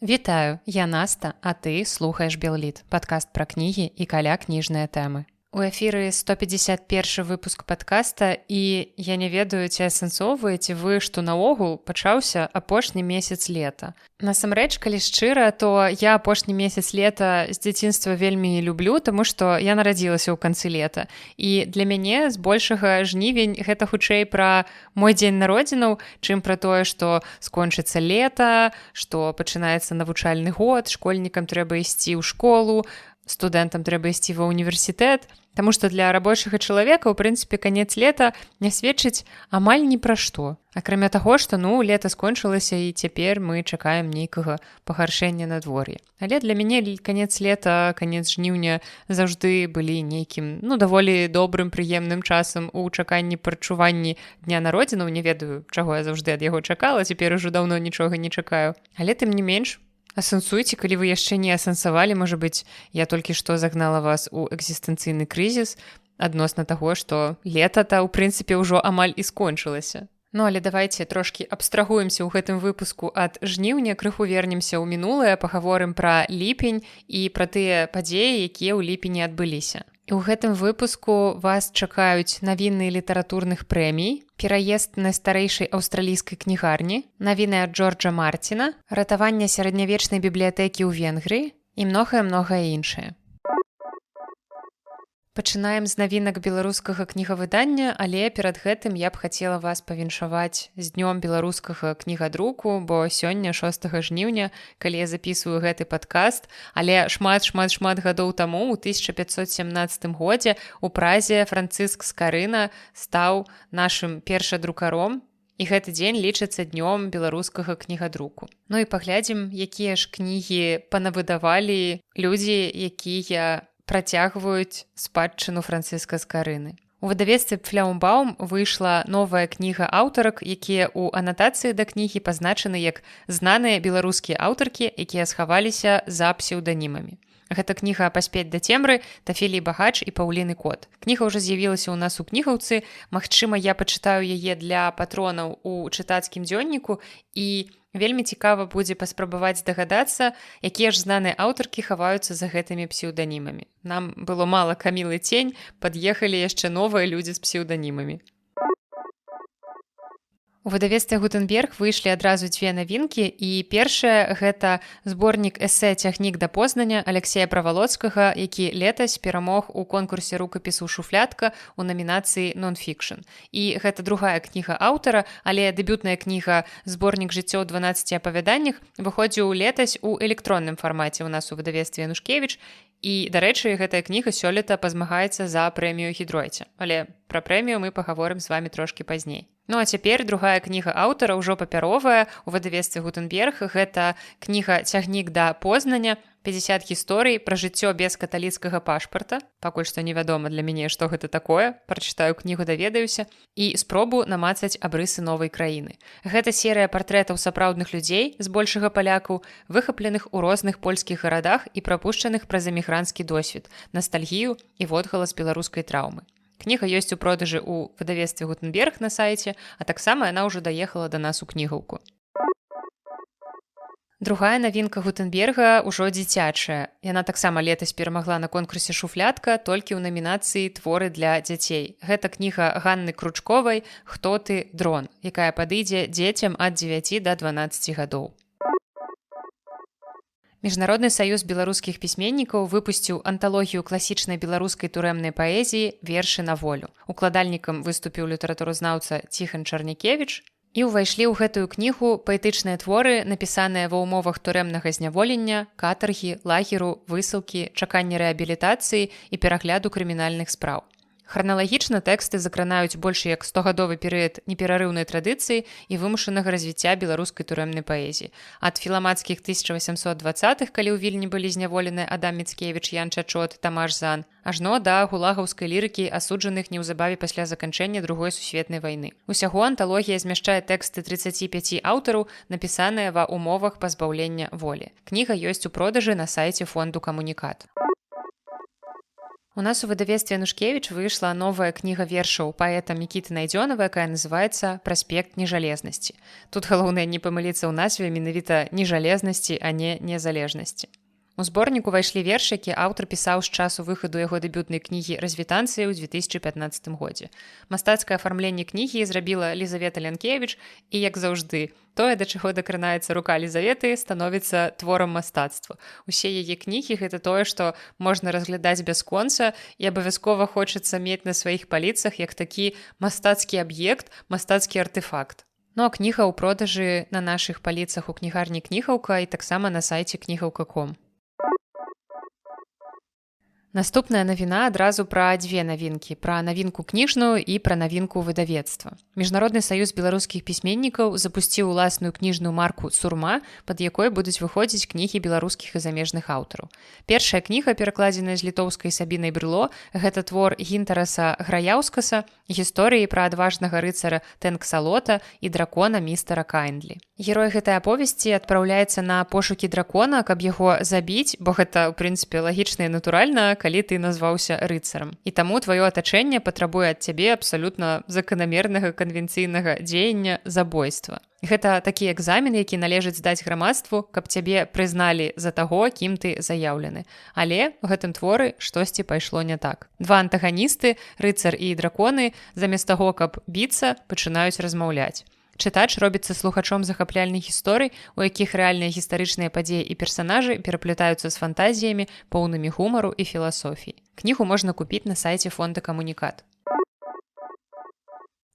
Вітаю, я Наста, а ты слухаеш Белліт, падкаст пра кнігі і каля кніжныя тэмы. У эфіры 151 выпуск падкаста і я не ведаю, ці асэнсоўваеце вы, што наогул пачаўся апошні месяц лета. Насамрэч, калі шчыра, то я апошні месяц лета з дзяцінства вельмі люблю, таму што я нарадзілася ў канцы лета. І для мяне збольшага жнівень гэта хутчэй пра мой дзень народзінаў, чым пра тое, што скончыцца лета, што пачынаецца навучальны год, школьнікам трэба ісці ў школу, студэнтам трэба ісці ва ўніверсітэт, таму што для рабочага чалавека, у прынцыпе, канец лета не сведчыць амаль ні пра што. Акрамя таго, што, лета скончылася і цяпер мы чакаем нейкага пагаршэння надвор'я. Але для мяне канец лета, канец жніўня заўжды былі нейкім, даволі добрым, прыемным часам у чаканні прачуванні дня народзінаў. Не ведаю, чаго я заўжды ад яго чакала, цяпер ужо даўно нічога не чакаю. Але тым не менш, асэнсуйце, калі вы яшчэ не асэнсавалі, можа быць, я толькі што загнала вас у экзістэнцыйны крызіс адносна таго, што лета-то, у прынцыпе, ўжо амаль і скончылася. Але давайце трошкі абстрагуемся ў гэтым выпуску ад жніўня, крыху вернемся ў мінулае, пагаворым пра ліпень і пра тыя падзеі, якія ў ліпені адбыліся. І ў гэтым выпуску вас чакаюць навіны літаратурных прэмій, пераезд на старэйшай аўстралійскай кнігарні, навіны ад Джорджа Мартина, ратаванне сярэднявечнай бібліятэкі ў Венгрыі і многае-многае іншае. Пачынаем з навінак беларускага кнігавыдання, але перад гэтым я б хацела вас павіншаваць з днём беларускага кнігадруку, бо сёння 6 жніўня, калі я записываю гэты падкаст, але шмат гадоў таму, у 1517 годзе у Празе Францыск Скарына стаў нашым першадрукаром, і гэты дзень лічыцца днём беларускага кнігадруку. І паглядзім, якія ж кнігі панавыдавалі людзі, якія працягваюць спадчыну Францыска Скарыны. У выдавецтве Фляумбаум выйшла новая кніга аўтарак, якія ў анатацыі да кнігі пазначаны як знаныя беларускія аўтаркі, якія схаваліся за псеўданімамі. Гэта кніга «Паспець да цемры» Тафілі Багач і Паўліны Кот. Кніга ўжо з'явілася ў нас у кнігаўцы. Магчыма, я пачытаю яе для патронаў у чытацкім дзённіку, і вельмі цікава будзе паспрабаваць здагадацца, якія ж знаныя аўтаркі хаваюцца за гэтымі псеўданімамі. Нам было мала Камілы Цень, пад'ехалі яшчэ новыя людзі з псеўданімамі. У выдавецтве Гутенберг выйшлі адразу дзве навінкі, і першая – гэта зборнік эсэ «Цягнік да Познаня» Аляксея Правалоцкага, які летась перамог у конкурсе рукапісу «Шуфлядка» у намінацыі «Нон-фікшн». І гэта другая кніга аўтара, але дэбютная кніга «Зборнік жыццё ў 12 апавяданнях» выходзіў летась у электронным фармаце ў нас у выдавецтве Янушкевіч. І, дарэчы, гэтая кніга сёлета пазмагаецца за прэмію Гідройце. Але пра прэмію мы пагаворым з вамі трошкі пазней. А цяпер другая кніга аўтара ўжо папяровая у выдавецтве Гутенберг. Гэта кніга «Цягнік да Познаня», 50 гісторый пра жыццё без каталіцкага пашпарта. Пакуль што невядома для мяне, што гэта такое. Прачытаю кнігу, даведаюся. І спробу намацаць абрысы новай краіны. Гэта серыя партрэтаў сапраўдных людзей, збольшага палякаў, выхапленых у розных польскіх гарадах і прапушчаных праз эмігранцкі досвед, настальгію і водгалас беларускай траўмы. Кніга ёсць у продажы ў выдавецтве Гутенберг на сайце, а таксама яна ўжо даехала да нас у кнігаўку. Другая навінка Гутенберга ўжо дзіцячая. Яна таксама летась перамагла на конкурсе «Шуфлядка», толькі ў намінацыі «Творы для дзяцей». Гэта кніга Ганны Кручковай «Хто ты, дрон», якая падыдзе дзецям ад 9 да 12 гадоў. Міжнародны саюз беларускіх пісьменнікаў выпусціў анталогію класічнай беларускай турэмнай паэзіі «Вершы на волю». Укладальнікам выступіў літаратуразнаўца Ціхан Чарнякевіч, і ўвайшлі ў гэтую кнігу паэтычныя творы, напісаныя ва ўмовах турэмнага зняволення, катаргі, лагеру, высылкі, чакання рэабілітацыі і перагляду крымінальных спраў. Храналагічна тэксты закранаюць больш як 100гадовы перыяд неперарыўнай традыцыі і вымушанага развіцця беларускай турэмнай паэзіі. Ад філамацкіх 1820-х, калі ў Вільні былі зняволеныя Адам Міцкевіч, Ян Чачот, Тамаш Зан, ажно да гулагаўскай лірыкі асуджаных неўзабаве пасля заканчэння Другой сусветнай вайны. Усяго анталогія змяшчае тэксты 35 аўтараў, напісаныя ва ўмовах пазбаўлення волі. Кніга ёсць у продажы на сайце фонду «Камунікат». У нас у выдавецтве Анушкевіч выйшла новая кніга вершаў паэта Мікіты Найдзёнава, якая называецца «Праспект нежалезнасці». Тут галоўнае не памыліцца ў назве менавіта нежалезнасці, а не незалежнасці. У зборнік увайшлі вершы, які аўтар пісаў з часу выхаду яго дэбютнай кнігі «Развітанцыі» ў 2015 годзе. Мастацкае афармленне кнігі зрабіла Лізавета Лянкевіч, і, як заўжды, тое, да чаго дакранаецца рука Лізаветы, становіцца творам мастацтва. Усе яе кнігі — гэта тое, што можна разглядаць бясконца, і абавязкова хочацца мець на сваіх паліцах як такі мастацкі аб'ект, мастацкі артэфакт. Ну а кніга ў продажы на нашых паліцах у кнігарні «Кнігаўка» і таксама на сайце кнігаўка.com. Наступная навіна адразу пра дзве навінкі, пра навінку кніжную і пра навінку выдавецтва. Міжнародны саюз беларускіх пісьменнікаў запусціў уласную кніжную марку «Сурма», пад якой будуць выходзіць кнігі беларускіх і замежных аўтараў. Першая кніга, перакладзеная з літоўскай Сабінай Брыло, гэта твор Гінтараса Граяўскаса, гісторыі пра адважнага рыцара Тэнксалота і дракона містера Кайндлі. Герой гэтай аповесці адпраўляецца на пошукі дракона, каб яго забіць, бо гэта, у прынцыпе, лагічна і натуральна, калі ты назваўся рыцарам. І таму тваё атачэнне патрабуе ад цябе абсалютна заканамернага канвенцыйнага дзеяння забойства. Гэта такі экзамен, які належыць здаць грамадству, каб цябе прызналі за таго, кім ты заяўлены. Але ў гэтым творы штосьці пайшло не так. Два антаганісты, рыцар і драконы, замест таго, каб біцца, пачынаюць размаўляць. Чытач робіцца слухачом захапляльных гісторый, у якіх рэальныя гістарычныя падзеі і персанажы пераплятаюцца з фантазіямі, поўнымі гумару і філасофіі. Кнігу можна купіць на сайце фонда «Камунікат».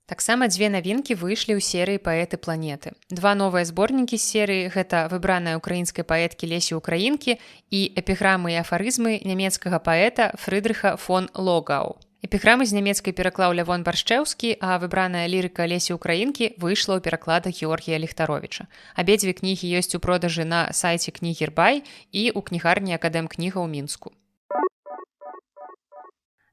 Таксама дзве навінкі выйшлі ў серыі «Паэты планеты». Два новыя зборнікі з серыі — гэта выбраная украінскай паэткі Лесі Украінкі і эпіграмы і афарызмы нямецкага паэта Фрыдрыха фон Логау. Эпіграмы з нямецкай пераклаў Лявон Баршчэўскі, а выбраная лірыка Лесі Украінкі выйшла ў перакладах Георгія Ліхтаровіча. Абедзве кнігі ёсць у продажы на сайце Кнігербай і ў кнігарні Акадэмкніга ў Мінску.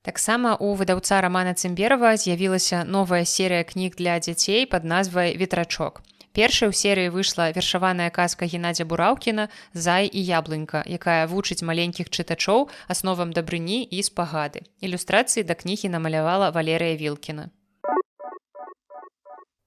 Таксама у выдаўца Рамана Цымберава з'явілася новая серыя кніг для дзяцей пад назвай «Ветрачок». Першай у серыі выйшла вершаваная казка Геннадзя Бураўкіна «Зай і яблынька», якая вучыць маленькіх чытачоў асновам дабрыні і спагады. Ілюстрацыі да кнігі намалявала Валерыя Вілкіна.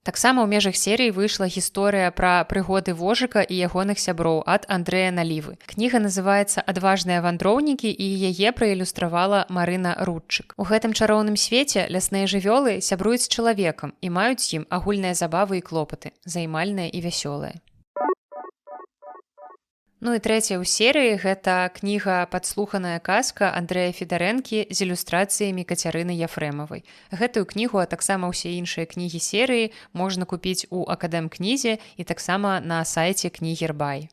Таксама ў межах серыі выйшла гісторыя пра прыгоды вожыка і ягоных сяброў ад Андрэя Налівы. Кніга называецца «Адважныя вандроўнікі» і яе праілюстравала Марына Рудчык. У гэтым чароўным свеце лясныя жывёлы сябруюць з чалавекам і маюць з ім агульныя забавы і клопаты, займальныя і вясёлыя. Ну і трэцяя ў серыі — гэта кніга «Падслуханая казка» Андрэя Федарэнкі з ілюстрацыямі Кацярыны Яфрэмавай. Гэтую кнігу, а таксама ўсе іншыя кнігі серыі можна купіць у Акадэмкнізе і таксама на сайце Кнігербай.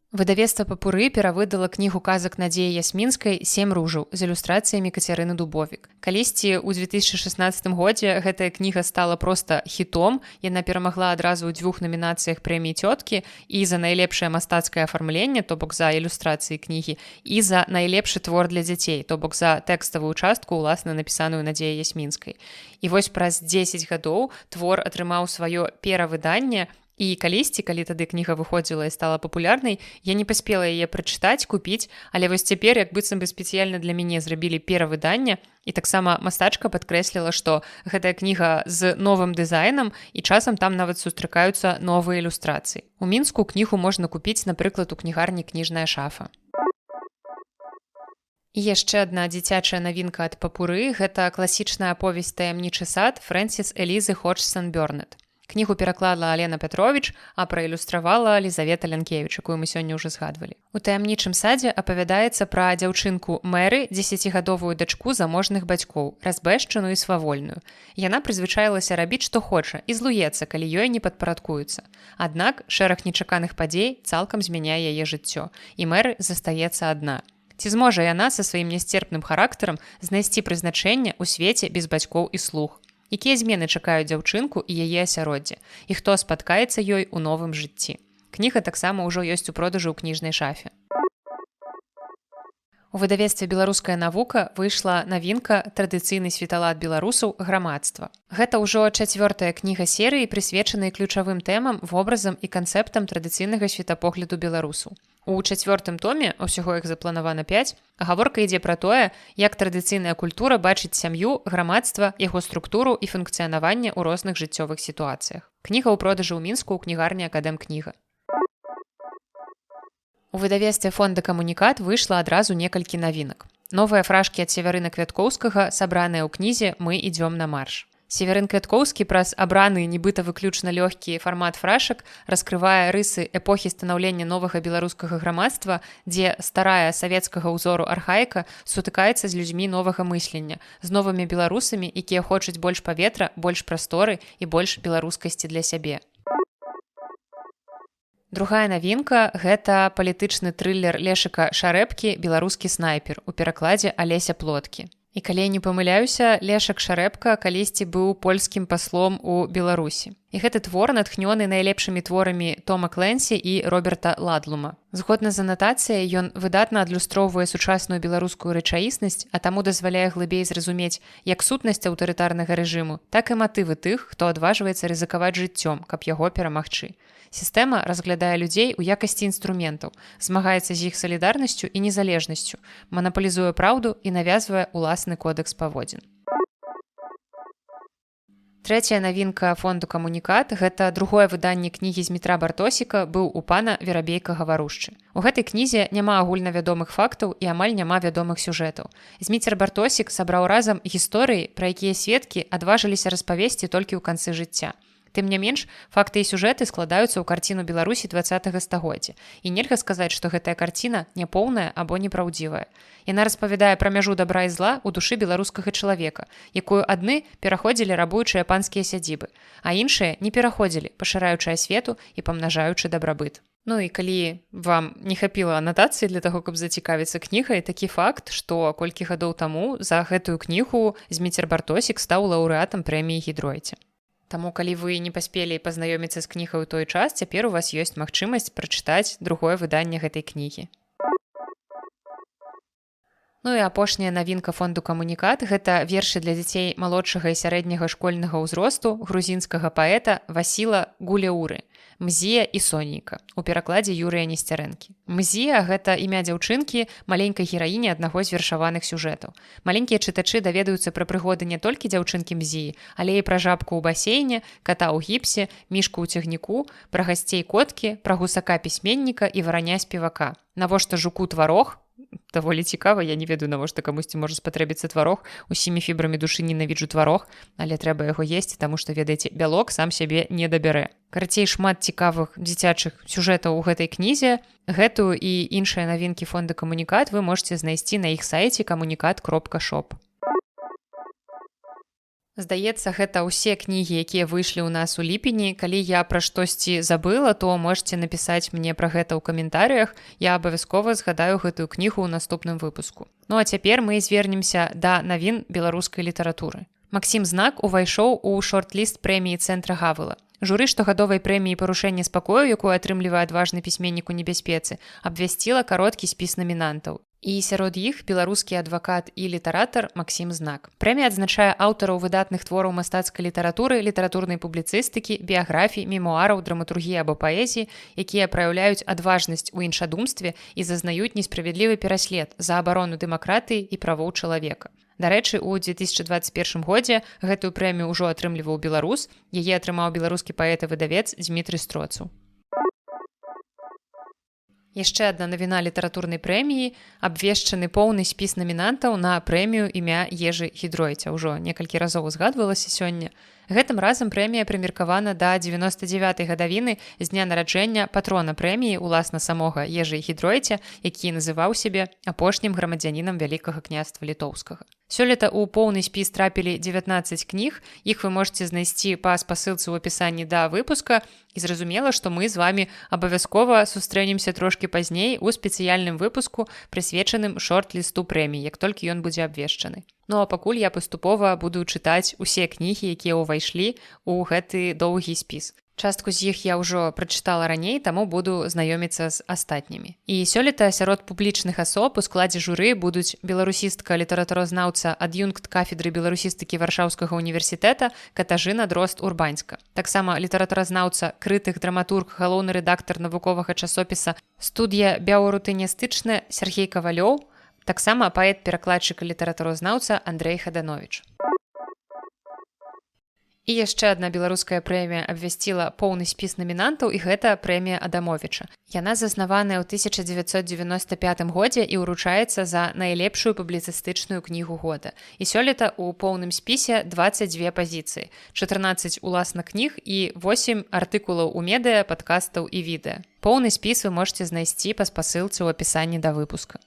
Выдавецтва «Папуры» перавыдала кнігу казак Надзеі Ясмінскай «Сем ружаў» з ілюстрацыямі Кацярыны Дубовік. Калісьці ў 2016 годзе гэтая кніга стала проста хітом. Яна перамагла адразу ў 2 намінацыях прэміі «Цёткі» і за найлепшае мастацкае афармленне, то бок за ілюстрацыі кнігі, і за найлепшы твор для дзяцей, то бок за тэкставую частку, уласна напісаную Надзеяй Ясмінскай. І вось праз 10 гадоў твор атрымаў сваё перавыданне. І калісьці, калі тады кніга выходзіла і стала папулярнай, я не паспела яе прачытаць, купіць, але вось цяпер як быццам бы спецыяльна для мяне зрабілі перавыданне, і таксама мастачка падкрэсліла, што гэтая кніга з новым дызайнам і часам там нават сустракаюцца новыя ілюстрацыі. У Мінску кнігу можна купіць, напрыклад, у кнігарні «Кніжная шафа». І яшчэ адна дзіцячая навінка ад «Папуры» — гэта класічная аповесць «Таямнічы сад» Фрэнсіс Элізы Ходжсон Бёрнет. Кнігу пераклала Алена Петрович, а праілюстравала Лізавета Лянкевіч, якую мы сёння ўжо згадвалі. У «Таямнічым садзе» апавядаецца пра дзяўчынку Мэры, 10гадовую дачку заможных бацькоў, разбэшчаную і свавольную. Яна прызвычаілася рабіць, што хоча, і злуецца, калі ёй не падпарадкуюцца. Аднак шэраг нечаканых падзей цалкам змяняе яе жыццё, і Мэры застаецца адна. Ці зможа яна са сваім нясцерпным характарам знайсці прызначэнне ў свеце без бацькоў і слуг? Якія змены чакаюць дзяўчынку і яе асяроддзе? І хто спаткаецца ёй у новым жыцці? Кніга таксама ўжо ёсць у продажу ў кніжнай шафе. У выдавецтве беларуская навука выйшла навінка традыцыйны светалат беларусаў грамадства. Гэта ўжо 4-я кніга серыі, прысвечанай ключавым тэмам, вобразам і канцэптам традыцыйнага светапогляду беларусаў. У 4-м томе, усяго іх запланавана 5, гаворка ідзе пра тое, як традыцыйная культура бачыць сям'ю, грамадства, яго структуру і функцыянаванне ў розных жыццёвых сітуацыях. Кніга ў продажы ў Мінску ў кнігарні Акадэмкніга. У выдавецтве фонда «Камунікат» выйшла адразу некалькі навінак. Новыя фражкі ад Севярына Квяткоўскага, сабраныя ў кнізе «Мы ідзём на марш». Северын Квяткоўскі праз абраны нібыта выключна лёгкі фармат фрашак раскрывае рысы эпохі станаўлення новага беларускага грамадства, дзе старая савецкага ўзору архаіка сутыкаецца з людзьмі новага мыслення, з новымі беларусамі, якія хочуць больш паветра, больш прасторы і больш беларускасці для сябе. Другая навінка – гэта палітычны трылер Лешыка Шарэбкі «Беларускі снайпер» у перакладзе Алеся Плоткі. І калі я не памыляюся, Лешак Шарэбка калісьці быў польскім паслом у Беларусі. І гэты твор натхнёны найлепшымі творамі Тома Кленсі і Роберта Ладлума. Згодна з анатацыяй, ён выдатна адлюстроўвае сучасную беларускую рэчаіснасць, а таму дазваляе глыбей зразумець як сутнасць аўтарытарнага рэжыму, так і матывы тых, хто адважваецца рызыкаваць жыццём, каб яго перамагчы. Сістэма разглядае людзей у якасці інструментаў, змагаецца з іх салідарнасцю і незалежнасцю, манапалізуе праўду і навязвае ўласны кодэкс паводзін. Трэцяя навінка фонду «Камунікат» – гэта другое выданне кнігі Змітра Бартосіка «Быў у пана Верабейка гаварушчы». У гэтай кнізе няма агульнавядомых фактаў і амаль няма вядомых сюжэтаў. Зміцер Бартосік сабраў разам гісторыі, пра якія сведкі адважыліся распавесці толькі ў канцы жыцця. Тым не менш, факты і сюжэты складаюцца ў карціну Беларусі 20-га стагоддзя. І нельга сказаць, што гэтая карціна няпоўная або непраўдзівая. Яна распавядае пра мяжу дабра і зла ў душы беларускага чалавека, якую адны пераходзілі рабуючыя панскія сядзібы, а іншыя не пераходзілі, пашыраючы асвету і памнажаючы дабрабыт. Ну і калі вам не хапіла анатацыі для таго, каб зацікавіцца кнігай, такі факт, што колькі гадоў таму за гэтую кнігу Зміцер Бартосік стаў лаўрэатам прэміі Гідройце. Таму, калі вы не паспелі пазнаёміцца з кнігай у той час, цяпер у вас ёсць магчымасць прачытаць другое выданне гэтай кнігі. Ну і апошняя навінка фонду «Камунікат» – гэта вершы для дзяцей малодшага і сярэдняга школьнага ўзросту грузінскага паэта Васіла Гуляуры «Мзія і Сонейка» у перакладзе Юрыя Несцярэнкі. Мзія – гэта імя дзяўчынкі, маленькай гераіні аднаго з вершаваных сюжэтаў. Маленькія чытачы даведаюцца пра прыгоды не толькі дзяўчынкі Мзіі, але і пра жабку ў басейне, ката ў гіпсе, мішку ў цягніку, пра гасцей коткі, пра гусака пісьменніка і вараня спевака. Навошта жуку тварог? Даволі цікава, я не ведаю, навошта камусьці можа спатрэбіцца тварог. Усімі фібрамі душы ненавіджу тварог, але трэба яго есці, таму што, ведаеце, бялок сам сябе не дабярэ. Карацей, шмат цікавых дзіцячых сюжэтаў у гэтай кнізе. Гэтую і іншыя навінкі фонда «Камунікат» вы можаце знайсці на іх сайце камунікат.шоп. Здаецца, гэта ўсе кнігі, якія выйшлі ў нас у ліпені. Калі я пра штосьці забыла, то можете напісаць мне пра гэта ў каментарыях. Я абавязкова згадаю гэтую кнігу ў наступным выпуску. Ну а цяпер мы звернемся да навін беларускай літаратуры. Максім Знак увайшоў у шорт-ліст прэміі Цэнтра Гавела. Журы штогадовай прэміі «Парушэнне спакою», якую атрымлівае адважны пісьменнік у небяспецы, абвясціла кароткі спіс намінантаў. І сярод іх беларускі адвакат і літаратар Максім Знак. Прэмія адзначае аўтараў выдатных твораў мастацкай літаратуры, літаратурнай публіцыстыкі, біяграфій, мемуараў, драматургіі або паэзіі, якія праяўляюць адважнасць у іншадумстве і зазнаюць несправядлівы пераслед за абарону дэмакратыі і правоў чалавека. Дарэчы, у 2021 годзе гэтую прэмію ўжо атрымліваў беларус, яе атрымаў беларускі паэт і выдавец Дзмітрый Строцаў. Яшчэ адна навіна літаратурнай прэміі – абвешчаны поўны спіс намінантаў на прэмію імя Ежы Гідройця. Ужо некалькі разоў узгадвалася сёння. Гэтым разам прэмія прымеркавана да 99-й гадавіны з дня нараджэння патрона прэміі, уласна самога Ежы Гідройця, які называў сябе апошнім грамадзянінам Вялікага княства Літоўскага. Сёлета ў поўны спіс трапілі 19 кніг, іх вы можаце знайсці па спасылцы ў апісанні да выпуска, і зразумела, што мы з вамі абавязкова сустрэнемся трошкі пазней у спецыяльным выпуску, прысвечаным шорт-лісту прэміі, як толькі ён будзе абвешчаны. Ну а пакуль я паступова буду чытаць усе кнігі, якія ўвайшлі ў гэты доўгі спіс. Частку з іх я ўжо прачытала раней, таму буду знаёміцца з астатнімі. І сёлета сярод публічных асоб у складзе журы будуць беларусістка літаратуразнаўца ад'юнкт кафедры беларусістыкі Варшаўскага універсітэта Катажына Дрозд-Урбанська. Таксама літаратуразнаўца, крытык, драматург, галоўны рэдактар навуковага часопіса «Студія бяорутыністычная» Сергей Кавалёў, таксама паэт-перакладчык і літаратуразнаўца Андрэй Хадановіч. І яшчэ адна беларуская прэмія абвясціла поўны спіс намінантаў, і гэта прэмія Адамовіча. Яна заснаваная ў 1995 годзе і ўручаецца за найлепшую публіцыстычную кнігу года. І сёлета ў поўным спісе 22 пазіцыі, 14 уласна кніг і 8 артыкулаў у медыа, падкастаў і відэа. Поўны спіс вы можете знайсці па спасылцы ў апісанні да выпуска.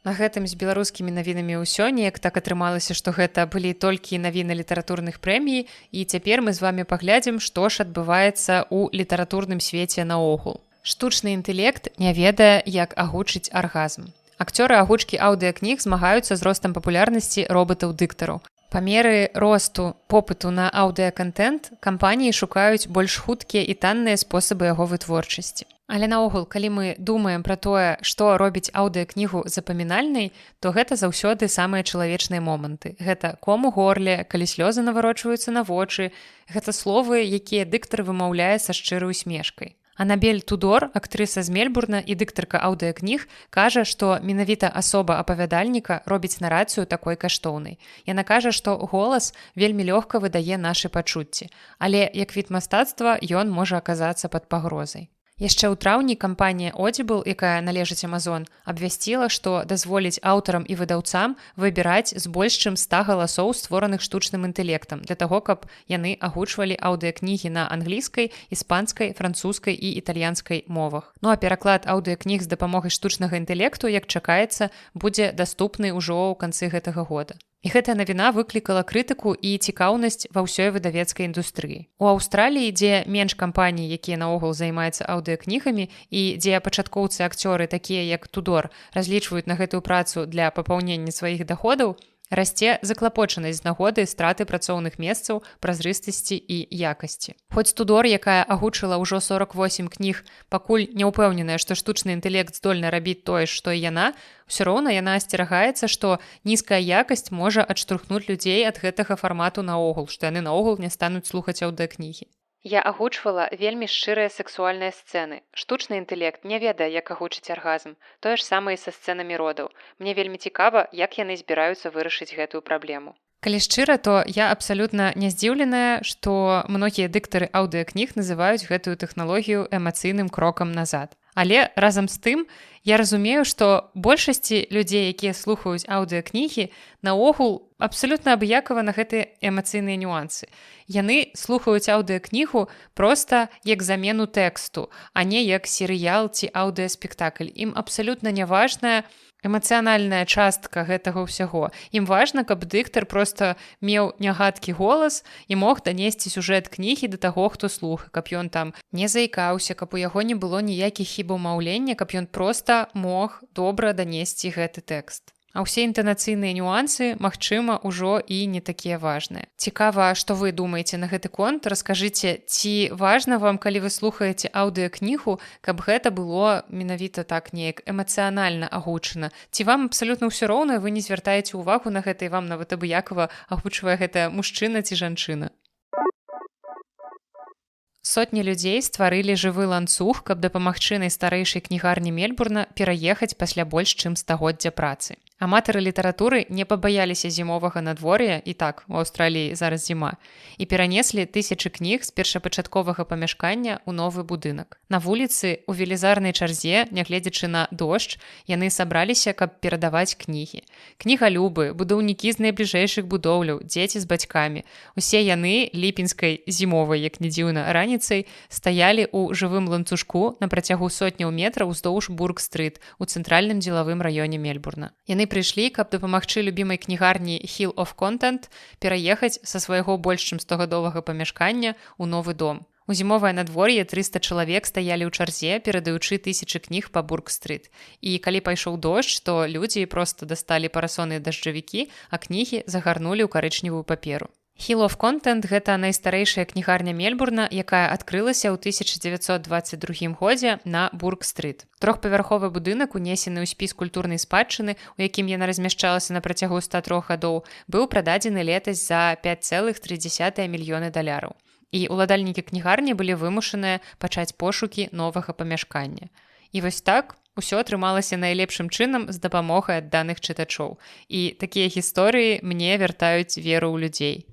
На гэтым з беларускімі навінамі ўсё. Неяк так атрымалася, што гэта былі толькі навіны літаратурных прэмій, і цяпер мы з вамі паглядзім, што ж адбываецца ў літаратурным свеце наогул. Штучны інтэлект не ведае, як агучыць аргазм. Акцёры агучкі аўдыакніг змагаюцца з ростам папулярнасці робатаў-дыктараў. Па меры росту попыту на аўдыакантэнт кампаніі шукаюць больш хуткія і танныя спосабы яго вытворчасці. Але наогул, калі мы думаем пра тое, што робіць аўдыакнігу запамінальнай, то гэта заўсёды самыя чалавечныя моманты. Гэта ком у горле, калі слёзы наварочваюцца на вочы, гэта словы, якія дыктар вымаўляе са шчырай усмешкай. Анабель Тудор, актрыса з Мельбурна і дыктарка аўдыакніг, кажа, што менавіта асоба апавядальніка робіць нарацыю такой каштоўнай. Яна кажа, што голас вельмі лёгка выдае нашы пачуцці, але як від мастацтва ён можа аказацца пад пагрозай. Яшчэ ў траўні кампанія Audible, якая належыць Amazon, абвясціла, што дазволіць аўтарам і выдаўцам выбіраць з больш чым 100 галасоў, створаных штучным інтэлектам, для таго, каб яны агучвалі аўдыакнігі на англійскай, іспанскай, французскай і італьянскай мовах. Ну а пераклад аўдыакніг з дапамогай штучнага інтэлекту, як чакаецца, будзе даступны ўжо ў канцы гэтага года. І гэтая навіна выклікала крытыку і цікаўнасць ва ўсёй выдавецкай індустрыі. У Аўстраліі, дзе менш кампаній, якія наогул займаюцца аўдыакнігамі, і дзе пачаткоўцы-акцёры, такія як Тудор, разлічваюць на гэтую працу для папаўнення сваіх даходаў, расце заклапочанасць з нагоды страты працоўных месцаў, празрыстасці і якасці. Хоць Тудор, якая агучыла ўжо 48 кніг, пакуль не ўпэўненая, што штучны інтэлект здольны рабіць тое, што і яна, ўсё роўна яна асцерагаецца, што нізкая якасць можа адштурхнуць людзей ад гэтага фармату наогул, што яны наогул не стануць слухаць аўдыакнігі. Я агучвала вельмі шчырыя сексуальныя сцэны. Штучны інтэлект не ведае, як агучыць аргазм. Тое ж самае і са сцэнамі родаў. Мне вельмі цікава, як яны збіраюцца вырашыць гэтую праблему. Калі шчыра, то я абсалютна не здзіўленая, што многія дыктары аўдыакніг называюць гэтую тэхналогію эмацыйным крокам назад. Але разам з тым я разумею, што большасці людзей, якія слухаюць аўдыакнігі, наогул абсалютна абыякава на гэтыя эмацыйныя нюансы. Яны слухаюць аўдыакнігу проста як замену тэксту, а не як серыял ці аўдыаспектакль. Ім абсалютна няважная эмацыянальная частка гэтага ўсяго. Ім важна, каб дыктар проста меў нягадкі голас і мог данесці сюжэт кнігі да таго, хто слухае, каб ён там не заікаўся, каб у яго не было ніякіх хібаў маўлення, каб ён проста мог добра данесці гэты тэкст. А ўсе інтанацыйныя нюансы, магчыма, ужо і не такія важныя. Цікава, што вы думаеце на гэты конт? Раскажыце, ці важна вам, калі вы слухаеце аўдыакнігу, каб гэта было менавіта так неяк эмацыянальна агучана? Ці вам абсалютна ўсё роўна, вы не звяртаеце ўвагу на гэта і вам нават абыякава агучвае гэта мужчына ці жанчына? Сотні людзей стварылі жывы ланцуг, каб дапамагчы найстарэйшай кнігарні Мельбурна пераехаць пасля больш чым стагоддзя працы. Аматары літаратуры не пабаяліся зімовага надвор'я, і так, у Аўстраліі зараз зіма, і перанеслі тысячы кніг з першапачатковага памяшкання ў новы будынак. На вуліцы, у велізарнай чарзе, нягледзячы на дождж, яны сабраліся, каб перадаваць кнігі. Кнігалюбы, будаўнікі з найбліжэйшых будоўляў, дзеці з бацькамі. Усе яны ліпеньскай зімовай, як не дзіўна, раніцай стаялі ў жывым ланцужку на працягу сотняў метраў уздоўж Бург-стрыт у цэнтральным дзелавым раёне Мельбурна. Яны прыйшлі, каб дапамагчы любімай кнігарні Hill of Content пераехаць са свайго больш чым 100гадовага памяшкання ў новы дом. У зімовае надвор'е 300 чалавек стаялі ў чарзе, перадаючы тысячы кніг па Бург-стрыт. І калі пайшоў дождж, то людзі проста дасталі парасоныя дажджавікі, а кнігі загарнулі ў карычневую паперу. Hill of Content – гэта найстарэйшая кнігарня Мельбурна, якая адкрылася ў 1922 годзе на Бург-стрыт. Трохпавярховы будынак, унесены ў спіс культурнай спадчыны, у якім яна размяшчалася на працягу 103 гадоў, быў прададзены летась за $5,3 мільёны. І ўладальнікі кнігарні былі вымушаныя пачаць пошукі новага памяшкання. І вось так усё атрымалася найлепшым чынам з дапамогай адданых чытачоў. І такія гісторыі мне вяртаюць веру ў людзей.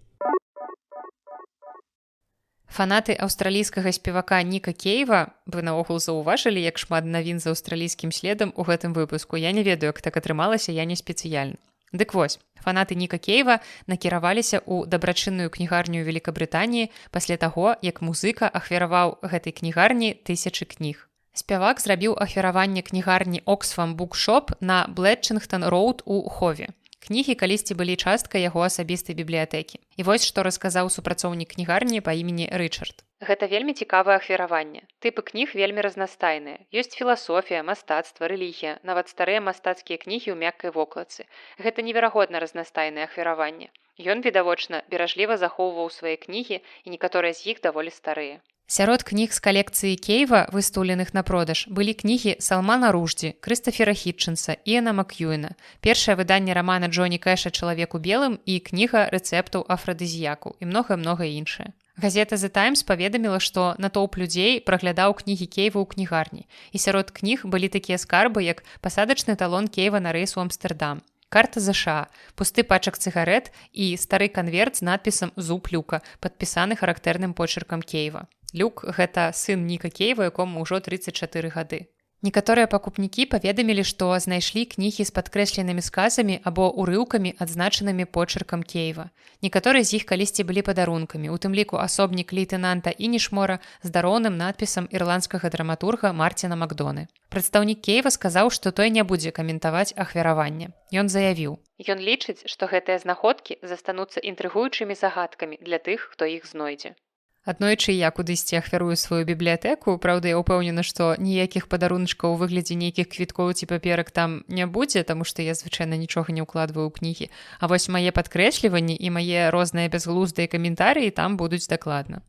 Фанаты аўстралійскага спевака Ніка Кейва, вы наогул заўважылі, як шмат навін за аўстралійскім следам у гэтым выпуску. Я не ведаю, як так атрымалася, я не спецыяльна. Дык вось, фанаты Ніка Кейва накіраваліся ў дабрачынную кнігарню Великабрытаніі пасля таго, як музыка ахвяраваў гэтай кнігарні 1000 кніг. Спявак зрабіў ахвяраванне кнігарні Oxfam Bookshop на Блетчынгтон-роуд у Хове. Кнігі калісьці былі часткай яго асабістай бібліятэкі. І вось што расказаў супрацоўнік кнігарні па імені Рычард. Гэта вельмі цікавае ахвяраванне. Тыпы кніг вельмі разнастайныя. Ёсць філасофія, мастацтва, рэлігія, нават старыя мастацкія кнігі ў мяккай вокладцы. Гэта неверагодна разнастайнае ахвяраванне. Ён, відавочна, беражліва захоўваў свае кнігі, і некаторыя з іх даволі старыя. Сярод кніг з калекцыі Кейва, выстаўленых на продаж, былі кнігі Салмана Руждзі, Крыстафера Хітчынса, Іэна Мак'юэна, першае выданне рамана Джоні Кэша «Чалавек у белым» і кніга рэцэптаў афрадызіяку і многае-многае іншае. Газета The Times паведаміла, што натоўп людзей праглядаў кнігі Кейва ў кнігарні, і сярод кніг былі такія скарбы, як пасадачны талон Кейва на рэйс у Амстэрдам, карта ЗША, пусты пачак цыгарэт і стары канверт з надпісам «Зуб Люка», падпісаны характэрным почеркам Кейва. Люк – гэта сын Ніка Кейва, якому ўжо 34 гады. Некаторыя пакупнікі паведамілі, што знайшлі кнігі з падкрэсленымі сказамі або урыўкамі, адзначанымі почеркам Кейва. Некаторыя з іх калісьці былі падарункамі, у тым ліку асобнік лейтэнанта Інішмора з дароўным надпісам ірландскага драматурга Марціна Макдоны. Прадстаўнік Кейва сказаў, што той не будзе каментаваць ахвяраванне. Ён заявіў: «Ён лічыць, што гэтыя знаходкі застануцца інтрыгуючымі загадкамі для тых, хто іх знойдзе». Аднойчы я кудысьці ахвярую сваю бібліятэку, праўда, я ўпэўнена, што ніякіх падарунчкаў у выглядзе нейкіх квіткоў ці паперак там не будзе, таму што я звычайна нічога не ўкладваю ў кнігі. А вось мае падкрэсліванні і мае розныя бязглуздыя каментарыі там будуць дакладна.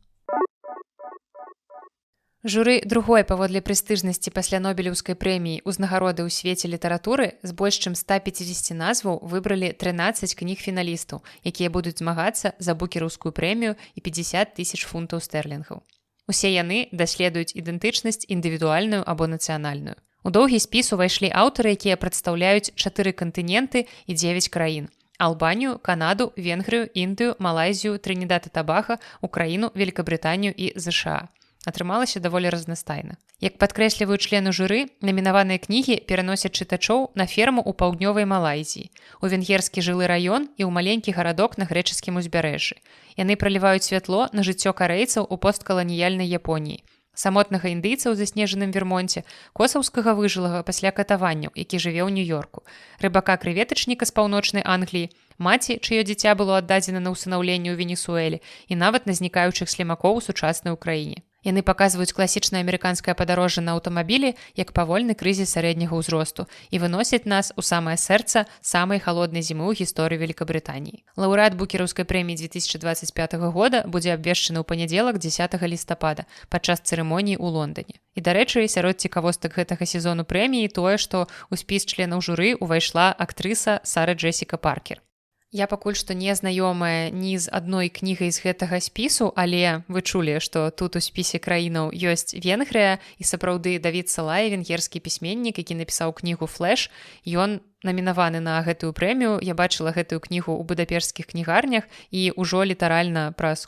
Журы другой паводле прэстыжнасці пасля Нобелеўскай прэміі ўзнагароды ў свеце літаратуры з больш чым 150 назваў выбралі 13 кніг фіналістаў, якія будуць змагацца за букераўскую прэмію і 50 000 фунтаў стэрлінгаў. Усе яны даследуюць ідэнтычнасць індывідуальную або нацыянальную. У доўгі спіс увайшлі аўтары, якія прадстаўляюць 4 кантыненты і 9 краін: Албанію, Канаду, Венгрыю, Індыю, Малайзію, Трынідад і Табага, Украіну, Великабрытанію і ЗША. Атрымалася даволі разнастайна. Як падкрэсліваюць члены журы, намінаваныя кнігі пераносяць чытачоў на ферму ў паўднёвай Малайзіі, у венгерскі жылы раён і ў маленькі гарадок на грэчаскім узбярэжжы. Яны праліваюць святло на жыццё карэйцаў у посткаланіяльнай Японіі, самотнага індыйца ў заснежаным Вермонце, косаўскага выжылага пасля катаванняў, які жыве ў Нью-Йорку, рыбака-крэветачніка з паўночнай Англіі, маці, чыё дзіця было аддадзена на ўсынаўленне ў Венесуэлі, і нават на знікаючых слімакоў у сучаснай Украіне. Яны паказваюць класічнае амерыканскае падарожжа на аўтамабілі як павольны крызіс сярэдняга ўзросту і выносяць нас у самае сэрца самай халоднай зімы ў гісторыі Великабрытаніі. Лаўрэат букераўскай прэміі 2025 года будзе абвешчаны ў панядзелак 10 лістапада падчас цырымоніі ў Лондане. І, дарэчы, сярод цікавостак гэтага сезону прэміі тое, што ў спіс членаў журы ўвайшла актрыса Сара Джесіка Паркер. Я пакуль што не знаёмая ні з адной кнігай з гэтага спісу, але вы чулі, што тут у спісе краінаў ёсць Венгрыя, і сапраўды Давід Салай, венгерскі пісьменнік, які напісаў кнігу «Флэш», ён намінаваны на гэтую прэмію. Я бачыла гэтую кнігу ў будапешскіх кнігарнях і ўжо літаральна праз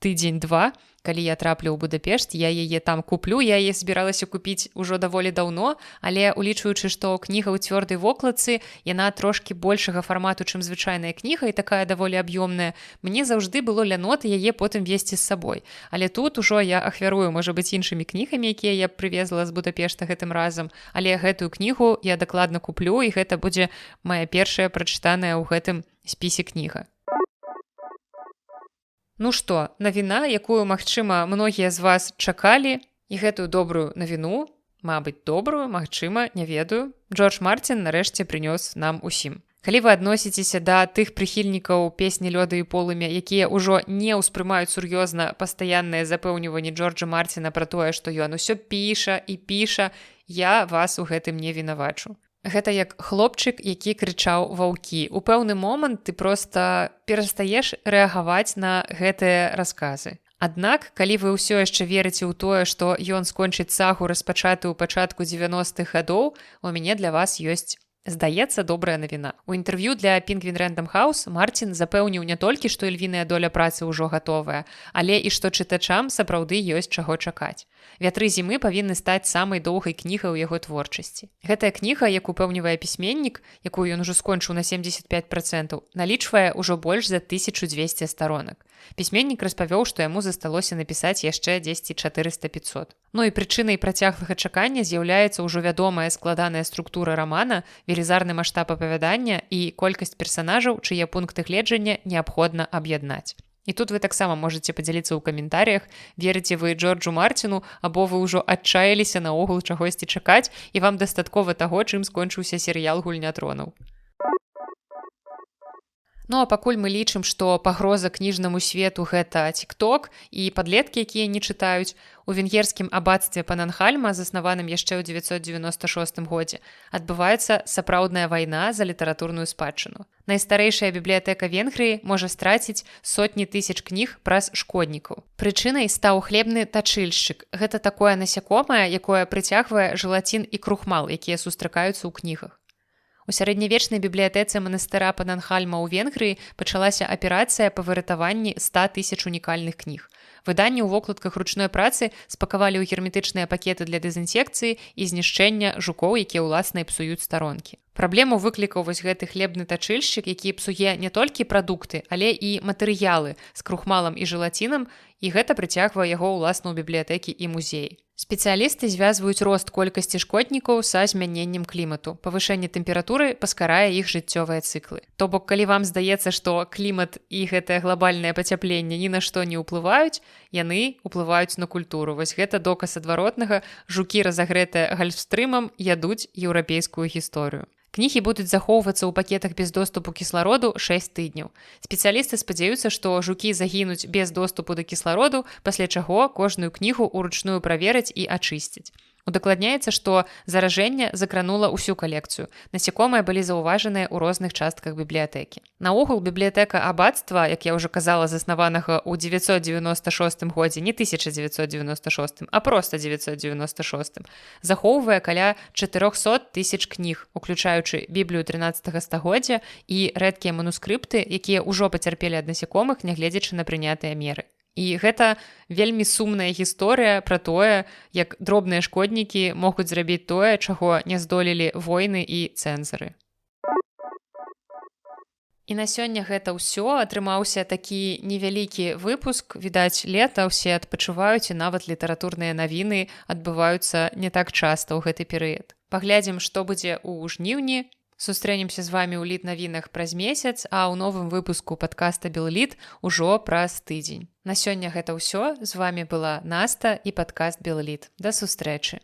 тыдзень-два, калі я траплю ў Будапешт, я яе там куплю, я яе збіралася купіць ужо даволі даўно, але улічваючы, што кніга ў цвёрдай вокладцы, яна трошкі большага фармату, чым звычайная кніга, і такая даволі аб'ёмная, мне заўжды было лянот яе потым весці з сабой. Але тут ужо я ахвярую, можа быць, іншымі кнігамі, якія я прывезла з Будапешта гэтым разам, але гэтую кнігу я дакладна куплю, і гэта будзе мая першая прачытаная ў гэтым спісе кніга. Ну што, навіна, якую, магчыма, многія з вас чакалі, і гэтую добрую навіну, мабыць, добрую, магчыма, не ведаю, Джордж Мартин нарэшце прынёс нам усім. Калі вы адносіцеся да тых прыхільнікаў песні «Лёды і полымя», якія ўжо не ўспрымаюць сур'ёзна пастаяннае запэўніванне Джорджа Мартина пра тое, што ён усё піша і піша, я вас у гэтым не вінавачу. Гэта як хлопчык, які крычаў ваўкі. У пэўны момант ты проста перастаеш рэагаваць на гэтыя расказы. Аднак, калі вы ўсё яшчэ верыце ў тое, што ён скончыць сагу, распачатую ў пачатку 90-х гадоў, у мяне для вас ёсць, здаецца, добрая навіна. У інтэрв'ю для Penguin Random House Мартин запэўніў не толькі, што ільвіная доля працы ўжо гатовая, але і што чытачам сапраўды ёсць чаго чакаць. «Вятры зімы» павінны стаць самай доўгай кнігай у яго творчасці. Гэтая кніга, як упэўнівае пісьменнік, якую ён ужо скончыў на 75%, налічвае ўжо больш за 1200 старонак. Пісьменнік распавёў, што яму засталося напісаць яшчэ 10-400-500. Ну і прычынай працяглага чакання з'яўляецца ўжо вядомая складаная структура рамана, велізарны маштаб апавядання і колькасць персанажаў, чые пункты гледжання неабходна аб'яднаць. І тут вы таксама можаце падзяліцца ў каментарыях, верыце вы Джорджу Мартину, або вы ўжо адчаяліся наогул чагосьці чакаць, і вам дастаткова таго, чым скончыўся серыял «Гульня тронаў». Ну а пакуль мы лічым, што пагроза кніжнаму свету гэта TikTok і падлеткі, якія не чытаюць, у венгерскім абацтве Пананхальма, заснаваным яшчэ ў 996 годзе, адбываецца сапраўдная вайна за літаратурную спадчыну. Найстарэйшая бібліятэка Венгрыі можа страціць сотні тысяч кніг праз шкоднікаў. Прычынай стаў хлебны тачыльшчык. Гэта такое насякомае, якое прыцягвае желацін і крухмал, якія сустракаюцца ў кнігах. У сярэднявечнай бібліятэцы манастыра Пананхальма ў Венгрыі пачалася аперацыя па выратаванні 100 000 унікальных кніг. Выданні ў вокладках ручной працы спакавалі ў герметычныя пакеты для дэзінсекцыі і знішчэння жукоў, якія ўласна і псуюць старонкі. Праблему выклікаў вось гэты хлебны тачыльшчык, які псуе не толькі прадукты, але і матэрыялы з крухмалам і желацінам, і гэта прыцягвае яго ўласна ў бібліятэкі і музеі. Спецыялісты звязваюць рост колькасці шкоднікаў са змяненнем клімату. Павышэнне тэмпературы паскарае іх жыццёвыя цыклы. То бок, калі вам здаецца, што клімат і гэтае глобальнае пацяпленне ні на што не ўплываюць, яны ўплываюць на культуру. Вось гэта доказ адваротнага. Жукі, разагрэтыя гальфстрымам, ядуць еўрапейскую гісторыю. Кнігі будуць захоўвацца ў пакетах без доступу кіслароду 6 тыдняў. Спецыялісты спадзяюцца, што жукі загінуць без доступу да кіслароду, пасля чаго кожную кнігу ўручную правераць і ачысціць. Удакладняецца, што заражэнне закранула ўсю калекцыю. Насякомыя былі заўважаныя ў розных частках бібліятэкі. Наогул, бібліятэка абацтва, як я ўжо казала, заснаванага ў 996 годзе, не 1996, а проста 996, захоўвае каля 400 000 кніг, уключаючы Біблію 13 стагоддзя і рэдкія манускрыпты, якія ўжо пацярпелі ад насякомых, нягледзячы на прынятыя меры. І гэта вельмі сумная гісторыя пра тое, як дробныя шкоднікі могуць зрабіць тое, чаго не здолелі войны і цэнзары. І на сёння гэта ўсё. Атрымаўся такі невялікі выпуск. Відаць, лета, усе адпачываюць, і нават літаратурныя навіны адбываюцца не так часта ў гэты перыяд. Паглядзім, што будзе ў жніўні. Сустрэнемся з вамі ў літ-навінах праз месяц, а ў новым выпуску падкаста «Белліт» ужо праз тыдзень. На сёння гэта ўсё. З вамі была Наста і падкаст «Белліт». Да сустрэчы!